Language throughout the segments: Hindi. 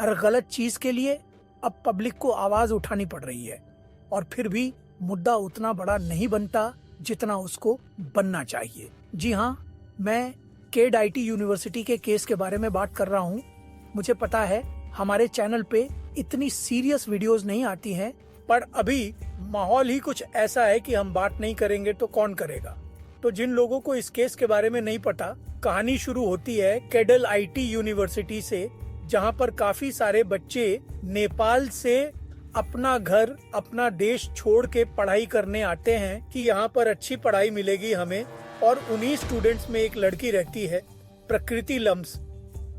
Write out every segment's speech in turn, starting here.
हर गलत चीज के लिए अब पब्लिक को आवाज उठानी पड़ रही है और फिर भी मुद्दा उतना बड़ा नहीं बनता जितना उसको बनना चाहिए। जी हाँ, मैं केड आईटी यूनिवर्सिटी के केस के बारे में बात कर रहा हूँ। मुझे पता है हमारे चैनल पे इतनी सीरियस वीडियोस नहीं आती हैं, पर अभी माहौल ही कुछ ऐसा है कि हम बात नहीं करेंगे तो कौन करेगा। तो जिन लोगों को इस केस के बारे में नहीं पता, कहानी शुरू होती है केडल आईटी यूनिवर्सिटी से, जहां पर काफी सारे बच्चे नेपाल से अपना घर, अपना देश छोड़ के पढ़ाई करने आते हैं कि यहाँ पर अच्छी पढ़ाई मिलेगी हमें। और उन्हीं स्टूडेंट्स में एक लड़की रहती है, प्रकृति लम्स,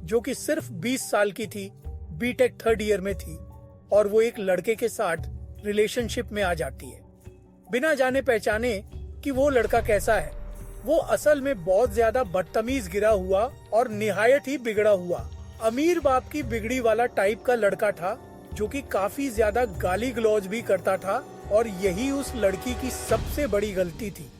जो कि सिर्फ 20 साल की थी, बीटेक 3rd ईयर में थी, और वो एक लड़के के साथ रिलेशनशिप में आ जाती है बिना जाने पहचाने कि वो लड़का कैसा है। वो असल में बहुत ज्यादा बदतमीज गिरा हुआ और निहायत ही बिगड़ा हुआ अमीर बाप की बिगड़ी वाला टाइप का लड़का था, जो कि काफी ज्यादा गाली गलौज भी करता था, और यही उस लड़की की सबसे बड़ी गलती थी।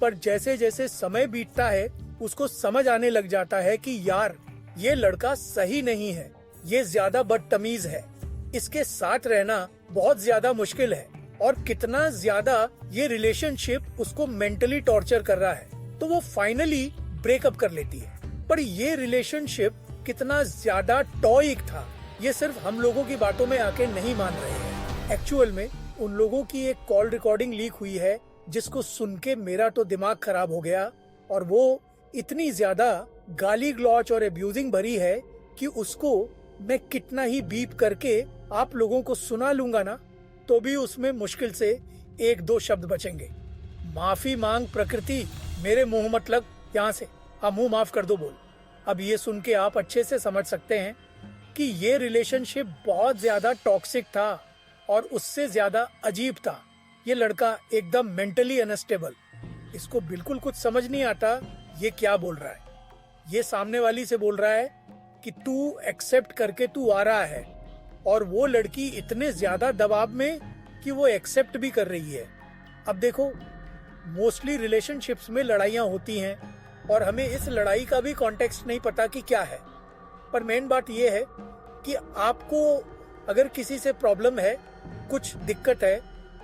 पर जैसे जैसे समय बीतता है उसको समझ आने लग जाता है कि यार ये लड़का सही नहीं है, ये ज्यादा बदतमीज है, इसके साथ रहना बहुत ज्यादा मुश्किल है, और कितना ज्यादा ये रिलेशनशिप उसको मेंटली टॉर्चर कर रहा है। तो वो फाइनली ब्रेकअप कर लेती है। पर ये रिलेशनशिप कितना ज्यादा टॉइक था, ये सिर्फ हम लोगों की बातों में आके नहीं मान रहे हैं। एक्चुअल में उन लोगों की एक कॉल रिकॉर्डिंग लीक हुई है, जिसको सुन के मेरा तो दिमाग खराब हो गया, और वो इतनी ज्यादा गाली गलौज और एब्यूजिंग भरी है कि उसको मैं कितना ही बीप करके आप लोगों को सुना लूंगा ना, तो भी उसमें मुश्किल से 1-2 शब्द बचेंगे। माफी मांग प्रकृति, मेरे मुंह मत लग यहाँ से, हाँ मुंह माफ कर दो बोल। अब ये सुन के आप अच्छे से समझ सकते हैं कि ये रिलेशनशिप बहुत ज्यादा टॉक्सिक था और उससे ज्यादा अजीब था। ये लड़का एकदम मेंटली अनस्टेबल, इसको बिल्कुल कुछ समझ नहीं आता ये क्या बोल रहा है। ये सामने वाली से बोल रहा है कि तू एक्सेप्ट करके तू आ रहा है, और वो लड़की इतने ज्यादा दबाव में कि वो एक्सेप्ट भी कर रही है। अब देखो, मोस्टली रिलेशनशिप्स में लड़ाइयाँ होती हैं और हमें इस लड़ाई का भी कॉन्टेक्स्ट नहीं पता कि क्या है। पर मेन बात ये है कि आपको अगर किसी से प्रॉब्लम है, कुछ दिक्कत है,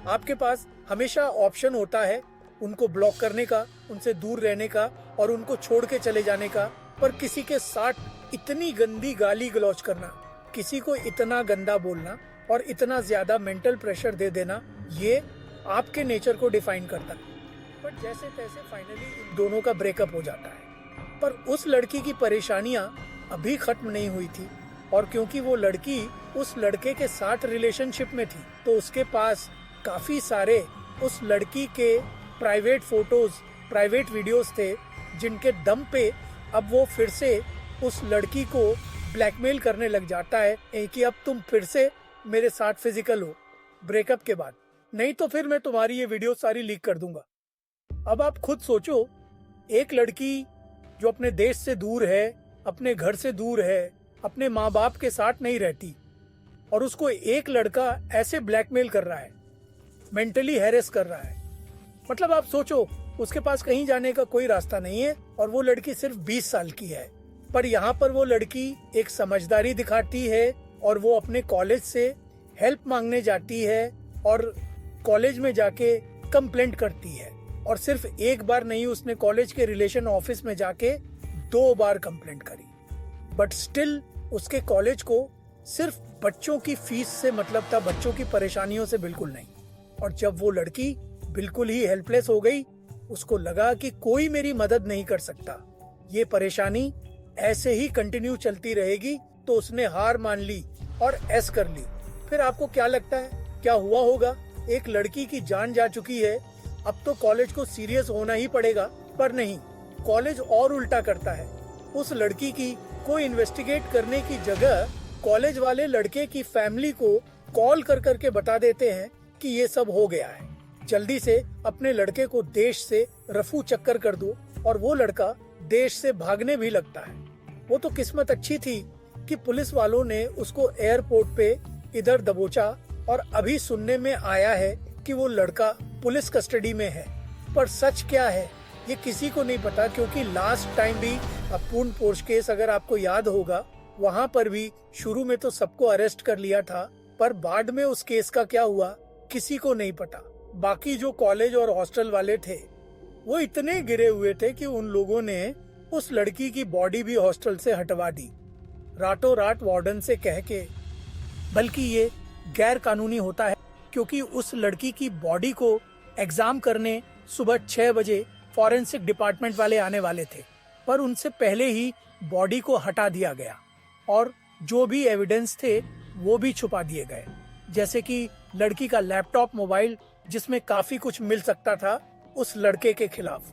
आपके पास हमेशा ऑप्शन होता है उनको ब्लॉक करने का, उनसे दूर रहने का और उनको छोड़ के चले जाने का। पर किसी के साथ इतनी गंदी गाली गलौज करना, किसी को इतना गंदा बोलना और इतना ज्यादा मेंटल प्रेशर दे देना, ये आपके नेचर को डिफाइन करता है। पर जैसे तैसे फाइनली इन दोनों का ब्रेकअप हो जाता है। पर उस लड़की की परेशानियां अभी खत्म नहीं हुई थी, और क्योंकि वो लड़की उस लड़के के साथ रिलेशनशिप में थी, तो उसके पास काफी सारे उस लड़की के प्राइवेट फोटोज, प्राइवेट वीडियोस थे, जिनके दम पे अब वो फिर से उस लड़की को ब्लैकमेल करने लग जाता है कि अब तुम फिर से मेरे साथ फिजिकल हो ब्रेकअप के बाद, नहीं तो फिर मैं तुम्हारी ये वीडियो सारी लीक कर दूंगा। अब आप खुद सोचो, एक लड़की जो अपने देश से दूर है, अपने घर से दूर है, अपने माँ बाप के साथ नहीं रहती, और उसको एक लड़का ऐसे ब्लैकमेल कर रहा है, मेंटली हैरेस कर रहा है। मतलब आप सोचो, उसके पास कहीं जाने का कोई रास्ता नहीं है, और वो लड़की सिर्फ 20 साल की है। पर यहाँ पर वो लड़की एक समझदारी दिखाती है और वो अपने कॉलेज से हेल्प मांगने जाती है, और कॉलेज में जाके कंप्लेंट करती है। और सिर्फ एक बार नहीं, उसने कॉलेज के रिलेशन ऑफिस में जाके 2 बार कंप्लेंट करी। बट स्टिल उसके कॉलेज को सिर्फ बच्चों की फीस से मतलब था, बच्चों की परेशानियों से बिल्कुल नहीं। और जब वो लड़की बिल्कुल ही हेल्पलेस हो गई, उसको लगा कि कोई मेरी मदद नहीं कर सकता, ये परेशानी ऐसे ही कंटिन्यू चलती रहेगी, तो उसने हार मान ली और ऐस कर ली। फिर आपको क्या लगता है क्या हुआ होगा? एक लड़की की जान जा चुकी है, अब तो कॉलेज को सीरियस होना ही पड़ेगा। पर नहीं, कॉलेज और उल्टा करता है। उस लड़की की कोई इन्वेस्टिगेट करने की जगह कॉलेज वाले लड़के की फैमिली को कॉल कर करके बता देते हैं कि ये सब हो गया है, जल्दी से अपने लड़के को देश से रफू चक्कर कर दो। और वो लड़का देश से भागने भी लगता है। वो तो किस्मत अच्छी थी कि पुलिस वालों ने उसको एयरपोर्ट पे इधर दबोचा, और अभी सुनने में आया है कि वो लड़का पुलिस कस्टडी में है। पर सच क्या है ये किसी को नहीं पता, क्योंकि लास्ट टाइम भी पूर्ण पोर्श केस अगर आपको याद होगा, वहां पर भी शुरू में तो सबको अरेस्ट कर लिया था, पर बाद में उस केस का क्या हुआ किसी को नहीं पता। बाकी जो कॉलेज और हॉस्टल वाले थे वो इतने गिरे हुए थे कि उन लोगों ने उस लड़की की बॉडी भी हॉस्टल से हटवा दी, रातों रात वार्डन से कह के। बल्कि ये गैर कानूनी होता है, क्योंकि उस लड़की की बॉडी को एग्जाम करने सुबह 6 बजे फॉरेंसिक डिपार्टमेंट वाले आने वाले थे, पर उनसे पहले ही बॉडी को हटा दिया गया और जो भी एविडेंस थे वो भी छुपा दिए गए, जैसे कि लड़की का लैपटॉप, मोबाइल, जिसमें काफी कुछ मिल सकता था उस लड़के के खिलाफ।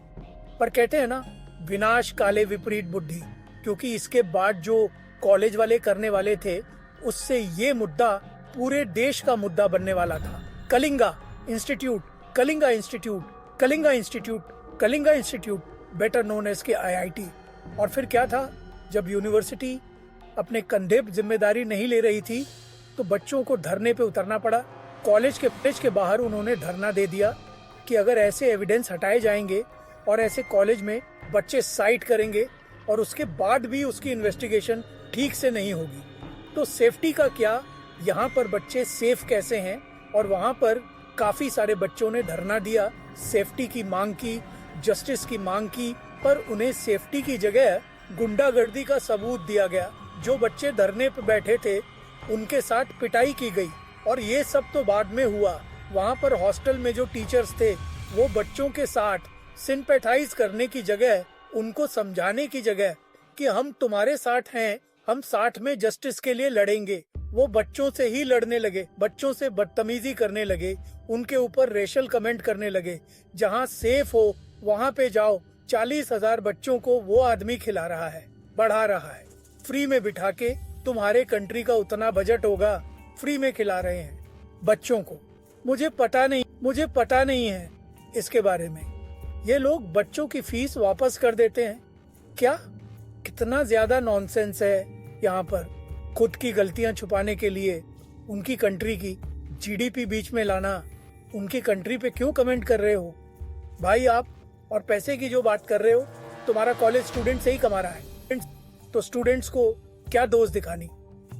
पर कहते हैं ना, विनाश काले विपरीत बुद्धि, क्योंकि इसके बाद जो कॉलेज वाले करने वाले थे उससे ये मुद्दा पूरे देश का मुद्दा बनने वाला था। Kalinga Institute, Kalinga Institute, Kalinga Institute, Kalinga Institute, better known as K IIT। और फिर क्या था, जब यूनिवर्सिटी अपने कंधे पर जिम्मेदारी नहीं ले रही थी तो बच्चों को धरने पे उतरना पड़ा। कॉलेज के बाहर उन्होंने धरना दे दिया कि अगर ऐसे एविडेंस हटाए जाएंगे और ऐसे कॉलेज में बच्चे साइट करेंगे और उसके बाद भी उसकी इन्वेस्टिगेशन ठीक से नहीं होगी तो सेफ्टी का क्या, यहाँ पर बच्चे सेफ कैसे हैं। और वहाँ पर काफी सारे बच्चों ने धरना दिया, सेफ्टी की मांग की, जस्टिस की मांग की, पर उन्हें सेफ्टी की जगह गुंडागर्दी का सबूत दिया गया। जो बच्चे धरने पर बैठे थे उनके साथ पिटाई की गई और ये सब तो बाद में हुआ। वहाँ पर हॉस्टल में जो टीचर्स थे वो बच्चों के साथ सिंपैथाइज करने की जगह, उनको समझाने की जगह कि हम तुम्हारे साथ हैं, हम साथ में जस्टिस के लिए लड़ेंगे, वो बच्चों से ही लड़ने लगे, बच्चों से बदतमीजी करने लगे, उनके ऊपर रेशल कमेंट करने लगे। जहाँ सेफ हो वहाँ पे जाओ, 40,000 बच्चों को वो आदमी खिला रहा है, बढ़ा रहा है, फ्री में बिठा के। तुम्हारे कंट्री का उतना बजट होगा, फ्री में खिला रहे हैं बच्चों को। मुझे पता नहीं है इसके बारे में। ये लोग बच्चों की फीस वापस कर देते हैं क्या? कितना ज्यादा नॉनसेंस है यहाँ पर। खुद की गलतियां छुपाने के लिए उनकी कंट्री की GDP बीच में लाना, उनकी कंट्री पे क्यों कमेंट कर रहे हो भाई आप? और पैसे की जो बात कर रहे हो, तुम्हारा कॉलेज स्टूडेंट से ही कमा रहा है, तो स्टूडेंट्स को क्या दोष दिखानी?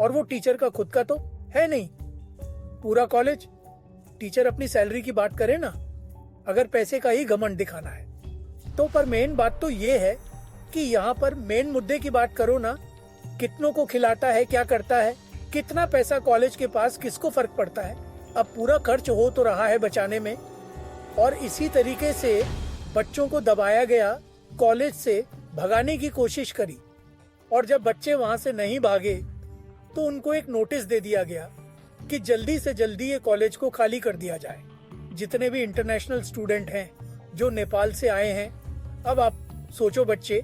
और वो टीचर का खुद का तो है नहीं, पूरा कॉलेज। टीचर अपनी सैलरी की बात करे ना, अगर पैसे का ही घमंड दिखाना है तो। पर मेन बात तो ये है कि यहाँ पर मेन मुद्दे की बात करो ना, कितनों को खिलाता है, क्या करता है, कितना पैसा कॉलेज के पास, किसको फर्क पड़ता है? अब पूरा खर्च हो तो रहा है बचाने में, और इसी तरीके से बच्चों को दबाया गया, कॉलेज से भगाने की कोशिश करी। और जब बच्चे वहां से नहीं भागे तो उनको एक नोटिस दे दिया गया कि जल्दी से जल्दी ये कॉलेज को खाली कर दिया जाए। जितने भी इंटरनेशनल स्टूडेंट हैं जो नेपाल से आए हैं, अब आप सोचो, बच्चे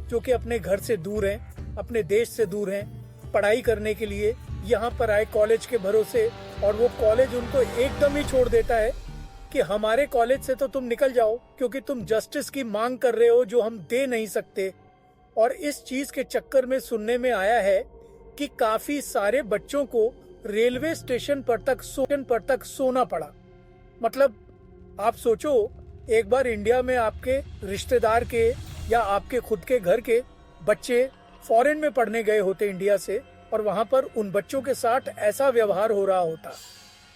जो कि अपने घर से दूर हैं, अपने देश से दूर हैं, पढ़ाई करने के लिए यहाँ पर आए कॉलेज के भरोसे, और वो कॉलेज उनको एकदम ही छोड़ देता है कि हमारे कॉलेज से तो तुम निकल जाओ, क्योंकि तुम जस्टिस की मांग कर रहे हो जो हम दे नहीं सकते। और इस चीज के चक्कर में सुनने में आया है कि काफी सारे बच्चों को रेलवे स्टेशन पर तक सोना पड़ा। मतलब आप सोचो, एक बार इंडिया में आपके रिश्तेदार के या आपके खुद के घर के बच्चे फॉरेन में पढ़ने गए होते इंडिया से, और वहां पर उन बच्चों के साथ ऐसा व्यवहार हो रहा होता,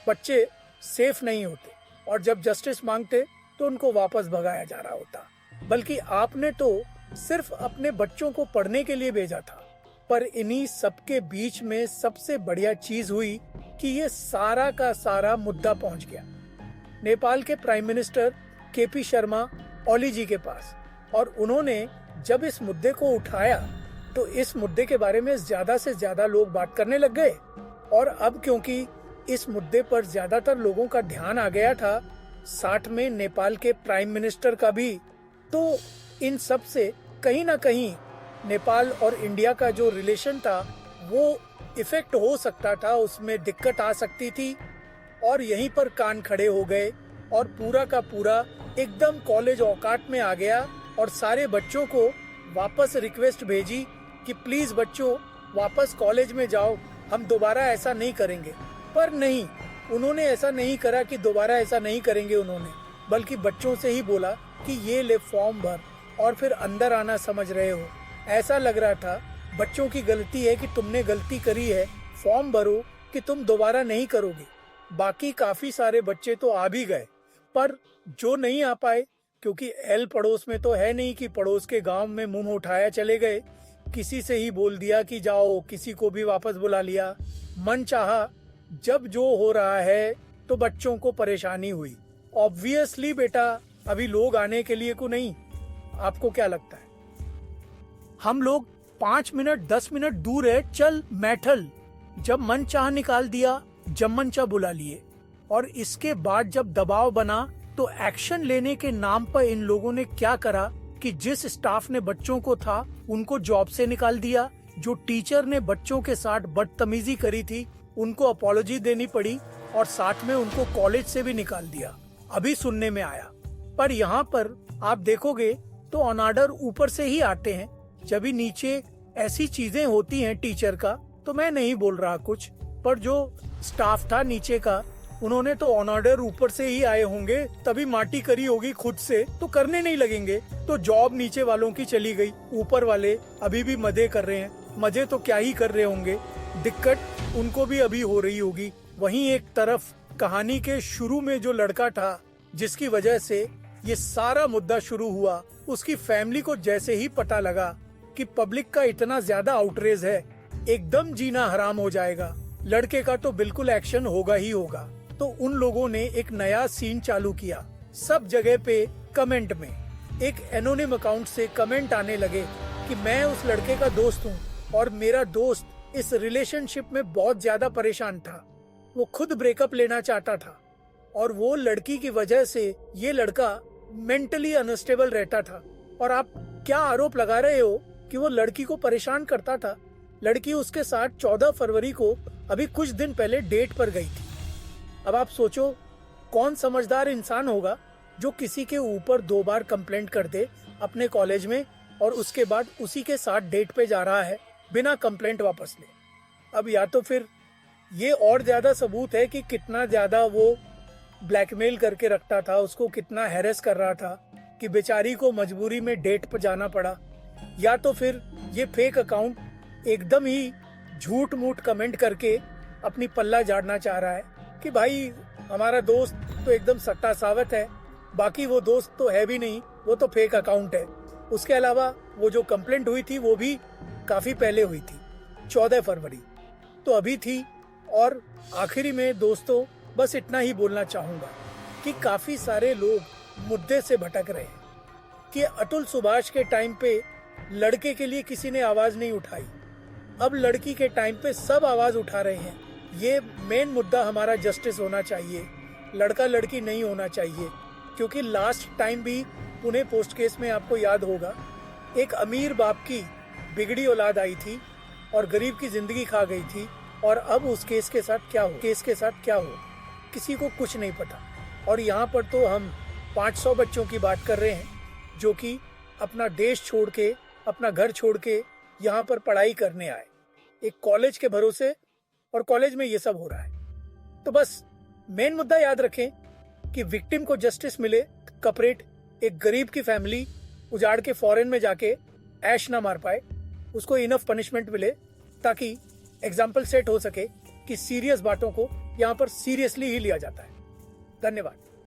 बच्चे सेफ नहीं होते, और जब जस्टिस मांगते तो उनको वापस भगाया जा रहा होता। बल्कि आपने तो सिर्फ अपने बच्चों को पढ़ने के लिए भेजा था। पर इन्हीं सबके बीच में सबसे बढ़िया चीज हुई कि ये सारा का सारा मुद्दा पहुंच गया नेपाल के prime minister KP Sharma Oli जी के पास, और उन्होंने जब इस मुद्दे को उठाया तो इस मुद्दे के बारे में ज्यादा से ज्यादा लोग बात करने लग गए। और अब क्योंकि इस मुद्दे पर ज्यादातर लोगों का ध्यान आ गया था, साथ में नेपाल के प्राइम मिनिस्टर का भी, तो इन सब से कहीं ना कहीं नेपाल और इंडिया का जो रिलेशन था वो इफेक्ट हो सकता था, उसमें दिक्कत आ सकती थी। और यहीं पर कान खड़े हो गए और पूरा का पूरा एकदम कॉलेज औकात में आ गया, और सारे बच्चों को वापस रिक्वेस्ट भेजी कि प्लीज बच्चों वापस कॉलेज में जाओ, हम दोबारा ऐसा नहीं करेंगे। पर नहीं, उन्होंने ऐसा नहीं करा कि दोबारा ऐसा नहीं करेंगे उन्होंने, बल्कि बच्चों से ही बोला कि ये ले फॉर्म भर और फिर अंदर आना, समझ रहे हो। ऐसा लग रहा था बच्चों की गलती है कि तुमने गलती करी है, फॉर्म भरो कि तुम दोबारा नहीं करोगे। बाकी काफी सारे बच्चे तो आ भी गए, पर जो नहीं आ पाए, क्योंकि एल पड़ोस में तो है नहीं कि पड़ोस के गांव में मुंह उठाया चले गए, किसी से ही बोल दिया कि जाओ, किसी को भी वापस बुला लिया। मन चाहा जब जो हो रहा है तो बच्चों को परेशानी हुई। ऑब्वियसली बेटा, अभी लोग आने के लिए को नहीं। आपको क्या लगता है? हम लोग 5 मिनट 10 मिनट दूर है, चल मैठल। जब मन चाह निकाल दिया, जब मन चाह बुला लिए, और इसके बाद जब दबाव बना तो एक्शन लेने के नाम पर इन लोगों ने क्या करा कि जिस स्टाफ ने बच्चों को था उनको जॉब से निकाल दिया, जो टीचर ने बच्चों के साथ बदतमीजी करी थी उनको अपॉलॉजी देनी पड़ी, और साथ में उनको कॉलेज से भी निकाल दिया, अभी सुनने में आया। पर यहाँ पर आप देखोगे तो ऑन ऑर्डर ऊपर से ही आते हैं। जब भी नीचे ऐसी चीजें होती हैं टीचर का, तो मैं नहीं बोल रहा कुछ, पर जो स्टाफ था नीचे का, उन्होंने तो ऑन ऑर्डर ऊपर से ही आए होंगे, तभी माटी करी होगी खुद से, तो करने नहीं लगेंगे। तो जॉब नीचे वालों की चली गई, ऊपर वाले अभी भी मजे कर रहे हैं। मजे तो क्या ही कर रहे होंगे, दिक्कत उनको भी अभी हो रही होगी। वहीं एक तरफ कहानी के शुरू में जो लड़का था जिसकी वजह से ये सारा मुद्दा शुरू हुआ, उसकी फैमिली को जैसे ही पता लगा कि पब्लिक का इतना ज्यादा आउटरेज है, एकदम जीना हराम हो जाएगा, लड़के का तो बिल्कुल एक्शन होगा ही होगा। तो उन लोगों ने एक नया सीन चालू किया। सब जगह पे कमेंट में एक एनोनिम अकाउंट से कमेंट आने लगे कि मैं उस लड़के का दोस्त हूँ और मेरा दोस्त इस रिलेशनशिप में बहुत ज्यादा परेशान था, वो खुद ब्रेकअप लेना चाहता था, और वो लड़की की वजह से ये लड़का मेंटली अनस्टेबल रहता था। और आप क्या आरोप लगा रहे हो कि वो लड़की को परेशान करता था? लड़की उसके साथ 14 फरवरी को अभी कुछ दिन पहले डेट पर गई थी। अब आप सोचो, कौन समझदार इंसान होगा जो किसी के ऊपर 2 बार कंप्लेंट कर दे अपने कॉलेज में, और उसके बाद उसी के साथ डेट पे जा रहा है बिना कंप्लेंट वापस ले। अब या तो फिर ये और ज्यादा सबूत है कि कितना ज्यादा वो ब्लैकमेल करके रखता था, उसको कितना हैरेस कर रहा था कि बेचारी को मजबूरी में डेट पर जाना पड़ा। या तो फिर ये फेक अकाउंट एकदम ही झूठ मूठ कमेंट करके अपनी पल्ला झाड़ना चाह रहा है कि भाई हमारा दोस्त तो एकदम सट्टा सावत है, बाकी वो दोस्त तो है भी नहीं, वो तो फेक अकाउंट है। उसके अलावा वो जो कंप्लेंट हुई थी वो भी काफी पहले हुई थी, 14 फरवरी तो अभी थी। और आखिरी में दोस्तों बस इतना ही बोलना चाहूंगा कि काफी सारे लोग मुद्दे से भटक रहे हैं कि अतुल सुभाष के टाइम पे लड़के के लिए किसी ने आवाज नहीं उठाई, अब लड़की के टाइम पे सब आवाज उठा रहे हैं। ये मेन मुद्दा हमारा जस्टिस होना चाहिए, लड़का लड़की नहीं होना चाहिए। क्योंकि लास्ट टाइम भी पुणे पोस्ट केस में आपको याद होगा, एक अमीर बाप की बिगड़ी औलाद आई थी और गरीब की जिंदगी खा गई थी, और अब उस केस के साथ क्या हो किसी को कुछ नहीं पता। और यहाँ पर तो हम 500 बच्चों की बात कर रहे हैं जो कि अपना देश छोड़ के, अपना घर छोड़ के यहाँ पर पढ़ाई करने आए, एक कॉलेज के भरोसे, और कॉलेज में ये सब हो रहा है। तो बस मेन मुद्दा याद रखें कि विक्टिम को जस्टिस मिले, कपरेट एक गरीब की फैमिली उजाड़ के फॉरेन में जाके ऐश ना मार पाए, उसको इनफ पनिशमेंट मिले ताकि एग्जाम्पल सेट हो सके कि सीरियस बातों को यहाँ पर सीरियसली ही लिया जाता है। धन्यवाद।